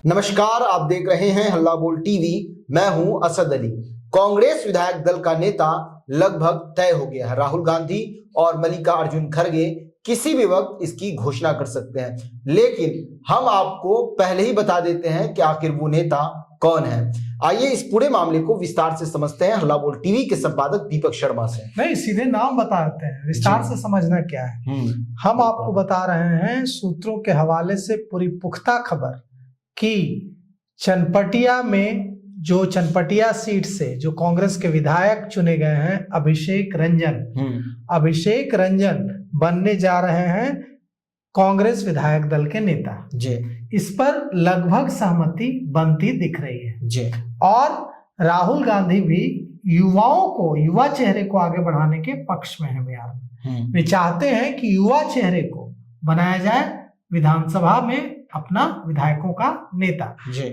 नमस्कार, आप देख रहे हैं हल्ला बोल टीवी। मैं हूं असद अली। कांग्रेस विधायक दल का नेता लगभग तय हो गया है। राहुल गांधी और मल्लिकार्जुन खड़गे किसी भी वक्त इसकी घोषणा कर सकते हैं, लेकिन हम आपको पहले ही बता देते हैं कि आखिर वो नेता कौन है। आइए इस पूरे मामले को विस्तार से समझते हैं हल्ला बोल टीवी के संपादक दीपक शर्मा से। नहीं, सीधे नाम बताते हैं, विस्तार से समझना क्या है। हम आपको बता रहे हैं सूत्रों के हवाले से पूरी पुख्ता खबर कि चनपटिया में जो चनपटिया सीट से जो कांग्रेस के विधायक चुने गए हैं अभिषेक रंजन बनने जा रहे हैं कांग्रेस विधायक दल के नेता जी। इस पर लगभग सहमति बनती दिख रही है जी। और राहुल गांधी भी युवा चेहरे को आगे बढ़ाने के पक्ष में है। बिहार में वे चाहते हैं कि युवा चेहरे को बनाया जाए विधानसभा में अपना विधायकों का नेता,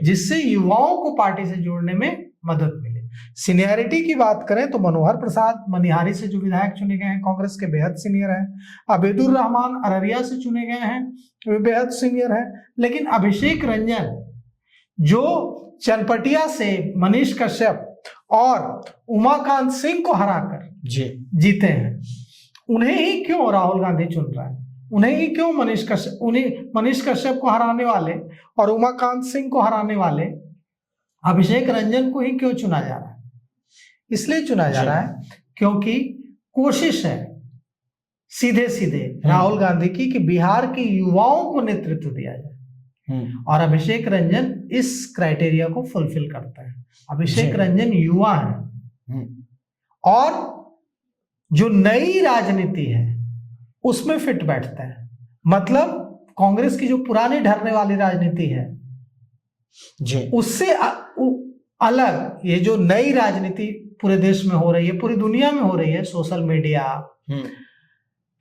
जिससे युवाओं को पार्टी से जोड़ने में मदद मिले। सीनियरिटी की बात करें तो मनोहर प्रसाद मनिहारी से जो विधायक चुने गए हैं कांग्रेस के बेहद सीनियर हैं। अबेदुर रहमान अररिया से चुने गए हैं, वे बेहद सीनियर हैं। लेकिन अभिषेक रंजन जो चनपटिया से मनीष कश्यप और उमाकांत सिंह को हराकर जीते हैं, उन्हें ही क्यों राहुल गांधी चुन रहा है? उन्हें ही क्यों मनीष कश्यप को हराने वाले और उमाकांत सिंह को हराने वाले अभिषेक रंजन को ही क्यों चुना जा रहा है? इसलिए चुना जा रहा है क्योंकि कोशिश है सीधे सीधे राहुल गांधी की कि बिहार के युवाओं को नेतृत्व दिया जाए, और अभिषेक रंजन इस क्राइटेरिया को फुलफिल करता है। अभिषेक रंजन युवा है और जो नई राजनीति है उसमें फिट बैठता है। मतलब कांग्रेस की जो पुरानी ढरने वाली राजनीति है उससे अलग ये जो नई राजनीति पूरे देश में हो रही है, पूरी दुनिया में हो रही है, सोशल मीडिया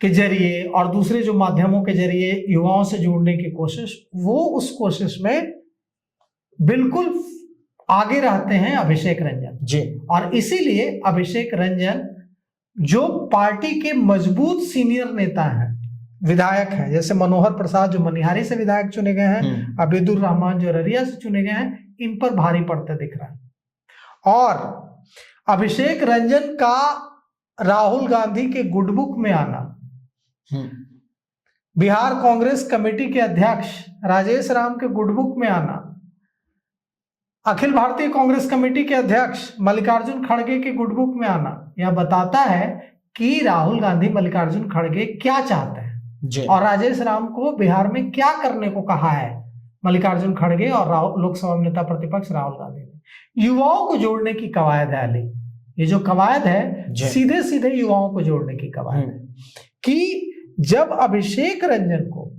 के जरिए और दूसरे जो माध्यमों के जरिए युवाओं से जोड़ने की कोशिश, वो उस कोशिश में बिल्कुल आगे रहते हैं अभिषेक रंजन जी। और इसीलिए अभिषेक रंजन जो पार्टी के मजबूत सीनियर नेता हैं, विधायक हैं, जैसे मनोहर प्रसाद जो मनिहारी से विधायक चुने गए हैं, अबेदुर रहमान जो अररिया से चुने गए हैं, इन पर भारी पड़ता दिख रहा है। और अभिषेक रंजन का राहुल गांधी के गुडबुक में आना, बिहार कांग्रेस कमेटी के अध्यक्ष राजेश राम के गुडबुक में आना, अखिल भारतीय कांग्रेस कमेटी के अध्यक्ष मल्लिकार्जुन खड़गे के गुडबुक में आना, यह बताता है कि राहुल गांधी मल्लिकार्जुन खड़गे क्या चाहते हैं और राजेश राम को बिहार में क्या करने को कहा है मल्लिकार्जुन खड़गे और लोकसभा नेता प्रतिपक्ष राहुल गांधी ने। युवाओं को जोड़ने की कवायद है अली, ये जो कवायद है सीधे सीधे युवाओं को जोड़ने की कवायद है कि जब अभिषेक रंजन को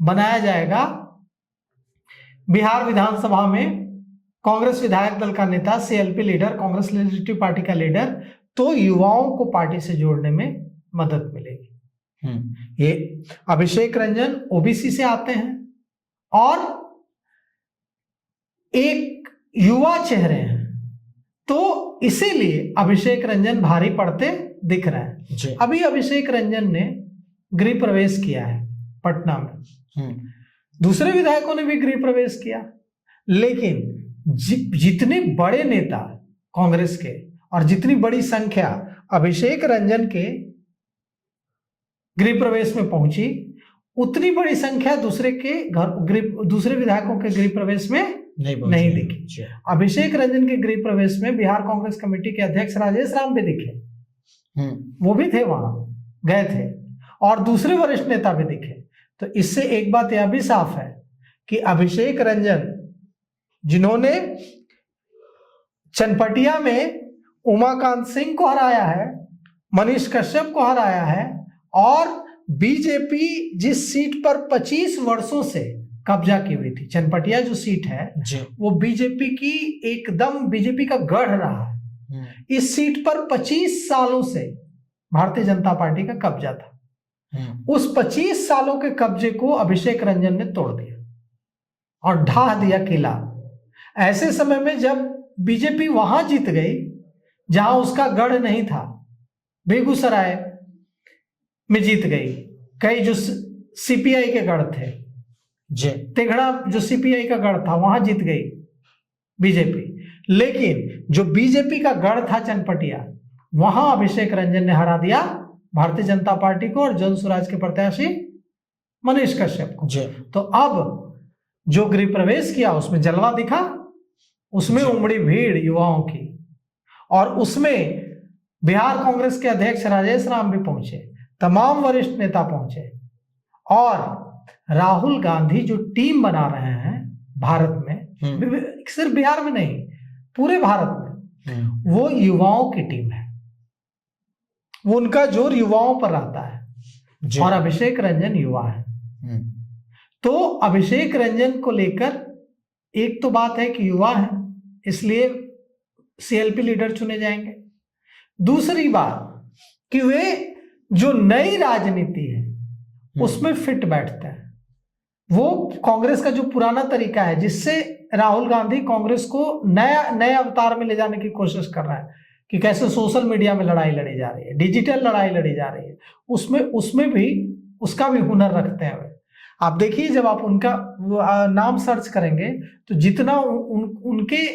बनाया जाएगा बिहार विधानसभा में कांग्रेस विधायक दल का नेता, CLP leader, Congress legislative party का लीडर, तो युवाओं को पार्टी से जोड़ने में मदद मिलेगी। ये अभिषेक रंजन ओबीसी से आते हैं और एक युवा चेहरे हैं, तो इसीलिए अभिषेक रंजन भारी पड़ते दिख रहे हैं। अभी अभिषेक रंजन ने गृह प्रवेश किया है पटना में, दूसरे विधायकों ने भी गृह प्रवेश किया, लेकिन जितने बड़े नेता कांग्रेस के और जितनी बड़ी संख्या अभिषेक रंजन के गृह प्रवेश में पहुंची, उतनी बड़ी संख्या दूसरे विधायकों के गृह प्रवेश में नहीं दिखी। अभिषेक रंजन के गृह प्रवेश में बिहार कांग्रेस कमेटी के अध्यक्ष राजेश राम भी दिखे, वो भी थे, वहां गए थे, और दूसरे वरिष्ठ नेता भी दिखे। तो इससे एक बात यह भी साफ है कि अभिषेक रंजन जिन्होंने चनपटिया में उमाकांत सिंह को हराया है, मनीष कश्यप को हराया है, और बीजेपी जिस सीट पर 25 वर्षों से कब्जा की हुई थी, चनपटिया जो सीट है वो बीजेपी की एकदम बीजेपी का गढ़ रहा है। इस सीट पर 25 सालों से भारतीय जनता पार्टी का कब्जा था। उस 25 सालों के कब्जे को अभिषेक रंजन ने तोड़ दिया और ढा दिया किला। ऐसे समय में जब बीजेपी वहां जीत गई जहां उसका गढ़ नहीं था, बेगूसराय में जीत गई, कई जो सीपीआई के गढ़ थे, जी। तेघड़ा जो सीपीआई का गढ़ था वहां जीत गई बीजेपी, लेकिन जो बीजेपी का गढ़ था चनपटिया, वहां अभिषेक रंजन ने हरा दिया भारतीय जनता पार्टी को और जन स्वराज के प्रत्याशी मनीष कश्यप को। जी। तो अब जो गृह प्रवेश किया उसमें जलवा दिखा, उसमें उमड़ी भीड़ युवाओं की, और उसमें बिहार कांग्रेस के अध्यक्ष राजेश राम भी पहुंचे, तमाम वरिष्ठ नेता पहुंचे, और राहुल गांधी जो टीम बना रहे हैं भारत में, सिर्फ बिहार में नहीं पूरे भारत में, वो युवाओं की टीम है, वो उनका जोर युवाओं पर रहता है, और अभिषेक रंजन युवा है। तो अभिषेक रंजन को लेकर एक तो बात है कि युवा है इसलिए सीएलपी लीडर चुने जाएंगे, दूसरी बात कि वे जो नई राजनीति है उसमें फिट बैठते हैं। वो कांग्रेस का जो पुराना तरीका है जिससे राहुल गांधी कांग्रेस को नए अवतार में ले जाने की कोशिश कर रहा है कि कैसे सोशल मीडिया में लड़ाई लड़ी जा रही है, डिजिटल लड़ाई लड़ी जा रही है, उसमें भी उसका भी हुनर रखते हैं वे। आप देखिए जब आप उनका नाम सर्च करेंगे तो जितना उनके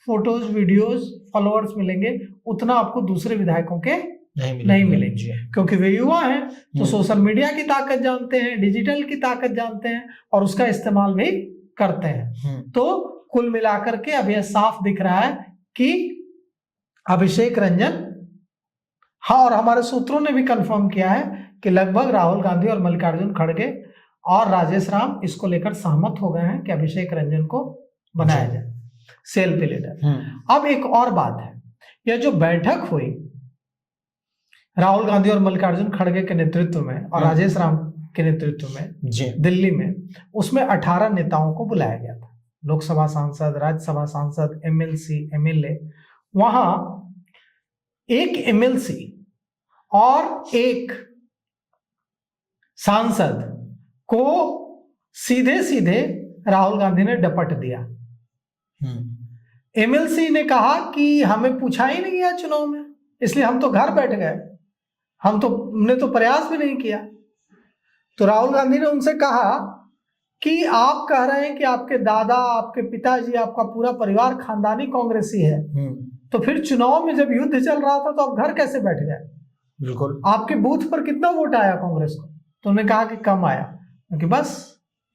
फोटोज वीडियोस फॉलोअर्स मिलेंगे उतना आपको दूसरे विधायकों के नहीं मिलेंगे, क्योंकि वे युवा हैं तो सोशल मीडिया की ताकत जानते हैं, डिजिटल की ताकत जानते हैं और उसका इस्तेमाल भी करते हैं। तो कुल मिलाकर के अब यह साफ दिख रहा है कि अभिषेक रंजन, हाँ, और हमारे सूत्रों ने भी कंफर्म किया है कि लगभग राहुल गांधी और मल्लिकार्जुन खड़गे और राजेश राम इसको लेकर सहमत हो गए हैं कि अभिषेक रंजन को बनाया जाए सीएलपी लीडर। अब एक और बात है, यह जो बैठक हुई राहुल गांधी और मल्लिकार्जुन खड़गे के नेतृत्व में और राजेश राम के नेतृत्व में दिल्ली में, उसमें 18 नेताओं को बुलाया गया था, लोकसभा सांसद, राज्यसभा सांसद, एमएलसी, एमएलए। वहां एक एमएलसी और एक सांसद को सीधे सीधे राहुल गांधी ने डपट दिया। एमएलसी ने कहा कि हमें पूछा ही नहीं गया चुनाव में, इसलिए हम तो घर बैठ गए, हमने तो प्रयास भी नहीं किया। तो राहुल गांधी ने उनसे कहा कि आप कह रहे हैं कि आपके दादा, आपके पिताजी, आपका पूरा परिवार खानदानी कांग्रेसी है, तो फिर चुनाव में जब युद्ध चल रहा था तो आप घर कैसे बैठ गए? बिल्कुल। आपके बूथ पर कितना वोट आया कांग्रेस को? तो उन्होंने कहा कि कम आया, क्योंकि बस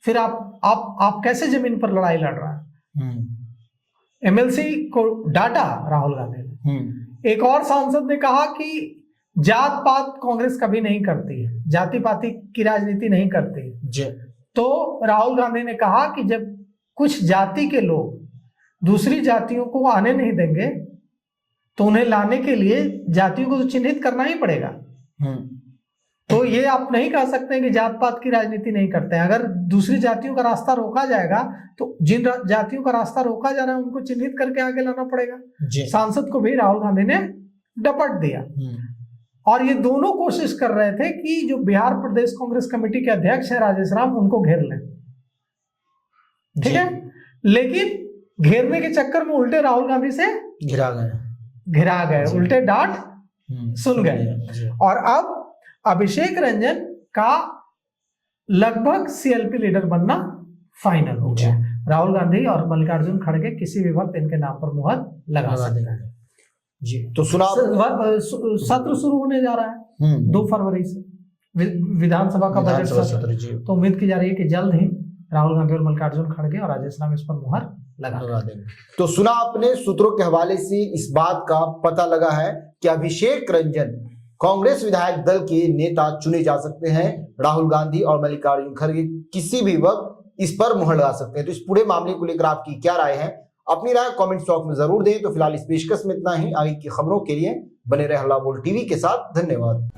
फिर आप कैसे जमीन पर लड़ाई लड़ रहा है? एमएलसी को डांटा राहुल गांधी ने। एक और सांसद ने कहा कि जात पात कांग्रेस कभी नहीं करती है, जाति पाति की राजनीति नहीं करती है। तो राहुल गांधी ने कहा कि जब कुछ जाति के लोग दूसरी जातियों को आने नहीं देंगे तो उन्हें लाने के लिए जातियों को तो चिन्हित करना ही पड़ेगा। तो ये आप नहीं कह सकते हैं कि जात पात की राजनीति नहीं करते हैं। अगर दूसरी जातियों का रास्ता रोका जाएगा तो जिन जातियों का रास्ता रोका जा रहा है उनको चिन्हित करके आगे लाना पड़ेगा। सांसद को भी राहुल गांधी ने डपट दिया। और ये दोनों कोशिश कर रहे थे कि जो बिहार प्रदेश कांग्रेस कमेटी के अध्यक्ष है राजेश राम, उनको घेर लें, ठीक है, लेकिन घेरने के चक्कर में उल्टे राहुल गांधी से घिरा गए, उल्टे डांट सुन गए। और अब अभिषेक रंजन का लगभग सीएलपी लीडर बनना फाइनल हो गया। राहुल गांधी और मल्लिकार्जुन खड़गे किसी भी वक्त इनके नाम पर मुहर लगा सकते हैं। जी, तो सुना सत्र शुरू होने जा रहा है 2 फरवरी से विधानसभा का बजट सत्र। तो उम्मीद की जा रही है कि जल्द ही राहुल गांधी और मल्लिकार्जुन खड़गे और राजेश राम इस पर मुहर लगा देंगे। तो सुना आपने, सूत्रों के हवाले से इस बात का पता लगा है कि अभिषेक रंजन कांग्रेस विधायक दल के नेता चुने जा सकते हैं। राहुल गांधी और मल्लिकार्जुन खड़गे किसी भी वक्त इस पर मुहर लगा सकते हैं। तो इस पूरे मामले को लेकर आपकी क्या राय है? अपनी राय कमेंट बॉक्स में जरूर दें। तो फिलहाल इस पेशकश में इतना ही। आगे की खबरों के लिए बने रहे हल्ला बोल टीवी के साथ। धन्यवाद।